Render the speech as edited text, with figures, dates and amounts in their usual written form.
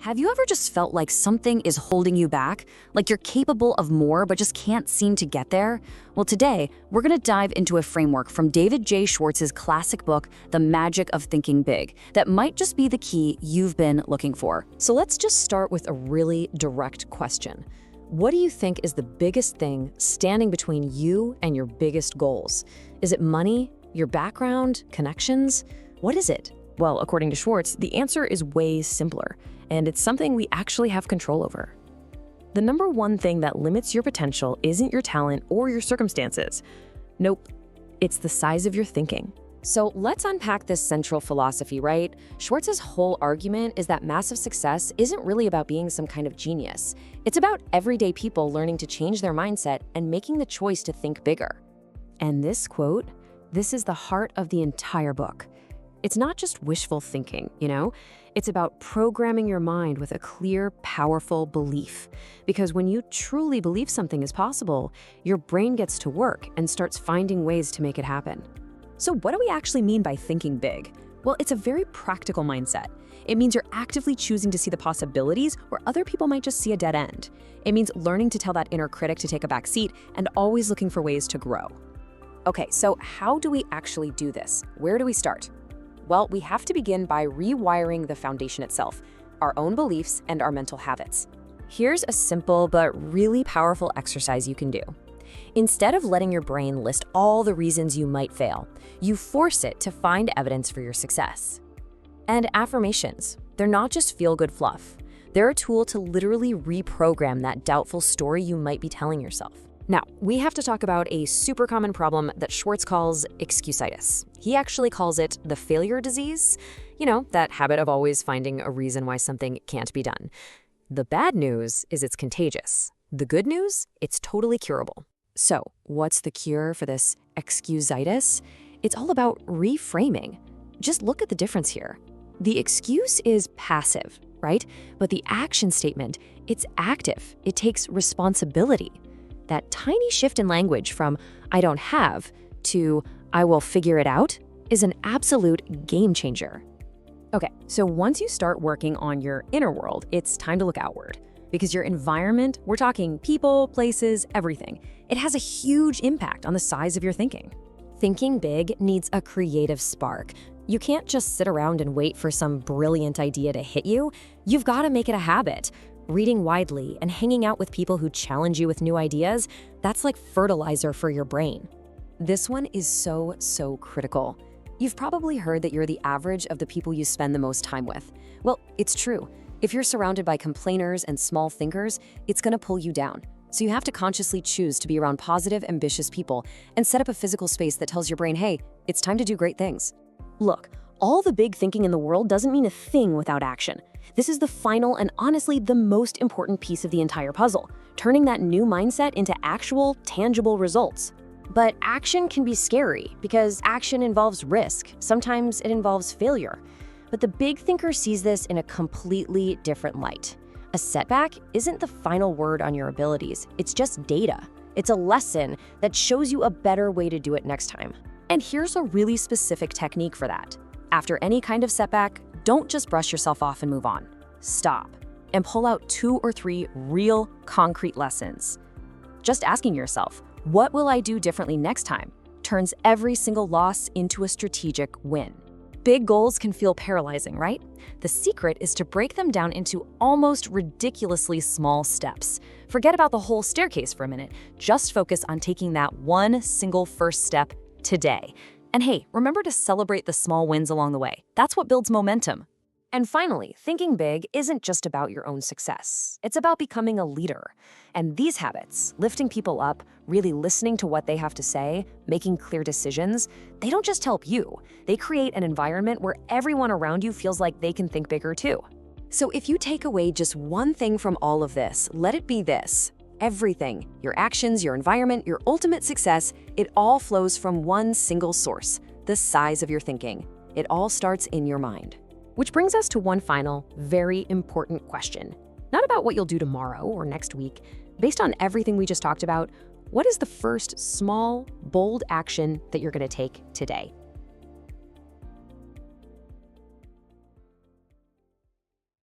Have you ever just felt like something is holding you back? Like you're capable of more but just can't seem to get there? Well, today, we're going to dive into a framework from David J. Schwartz's classic book, The Magic of Thinking Big, that might just be the key you've been looking for. So let's just start with a really direct question. What do you think is the biggest thing standing between you and your biggest goals? Is it money, your background, connections? What is it? Well, according to Schwartz, the answer is way simpler, and it's something we actually have control over. The number one thing that limits your potential isn't your talent or your circumstances. Nope, it's the size of your thinking. So let's unpack this central philosophy, right? Schwartz's whole argument is that massive success isn't really about being some kind of genius. It's about everyday people learning to change their mindset and making the choice to think bigger. And this quote, this is the heart of the entire book. It's not just wishful thinking, It's about programming your mind with a clear, powerful belief. Because when you truly believe something is possible, your brain gets to work and starts finding ways to make it happen. So what do we actually mean by thinking big? Well, it's a very practical mindset. It means you're actively choosing to see the possibilities where other people might just see a dead end. It means learning to tell that inner critic to take a back seat and always looking for ways to grow. Okay, so how do we actually do this? Where do we start? Well, we have to begin by rewiring the foundation itself, our own beliefs and our mental habits. Here's a simple but really powerful exercise you can do. Instead of letting your brain list all the reasons you might fail, you force it to find evidence for your success. And affirmations, they're not just feel-good fluff. They're a tool to literally reprogram that doubtful story you might be telling yourself. Now, we have to talk about a super common problem that Schwartz calls excusitis. He actually calls it the failure disease, that habit of always finding a reason why something can't be done. The bad news is it's contagious. The good news, it's totally curable. So, what's the cure for this excusitis? It's all about reframing. Just look at the difference here. The excuse is passive, right? But the action statement, it's active. It takes responsibility. That tiny shift in language from "I don't have" to "I will figure it out" is an absolute game changer. Okay, so once you start working on your inner world, it's time to look outward. Because your environment, we're talking people, places, everything, it has a huge impact on the size of your thinking. Thinking big needs a creative spark. You can't just sit around and wait for some brilliant idea to hit you. You've got to make it a habit. Reading widely and hanging out with people who challenge you with new ideas, that's like fertilizer for your brain. This one is so critical. You've probably heard that you're the average of the people you spend the most time with. Well, it's true. If you're surrounded by complainers and small thinkers, it's going to pull you down. So you have to consciously choose to be around positive, ambitious people and set up a physical space that tells your brain, hey, it's time to do great things. Look, all the big thinking in the world doesn't mean a thing without action. This is the final and honestly the most important piece of the entire puzzle, turning that new mindset into actual, tangible results. But action can be scary because action involves risk. Sometimes it involves failure. But the big thinker sees this in a completely different light. A setback isn't the final word on your abilities. It's just data. It's a lesson that shows you a better way to do it next time. And here's a really specific technique for that. After any kind of setback, don't just brush yourself off and move on. Stop and pull out 2 or 3 real, concrete lessons. Just asking yourself, what will I do differently next time, turns every single loss into a strategic win. Big goals can feel paralyzing, right? The secret is to break them down into almost ridiculously small steps. Forget about the whole staircase for a minute. Just focus on taking that one single first step today. And hey, remember to celebrate the small wins along the way. That's what builds momentum. And finally, thinking big isn't just about your own success. It's about becoming a leader. And these habits, lifting people up, really listening to what they have to say, making clear decisions, they don't just help you. They create an environment where everyone around you feels like they can think bigger too. So if you take away just one thing from all of this, let it be this. Everything, your actions, your environment, your ultimate success, it all flows from one single source, the size of your thinking. It all starts in your mind. Which brings us to one final, very important question. Not about what you'll do tomorrow or next week. Based on everything we just talked about, what is the first small, bold action that you're going to take today?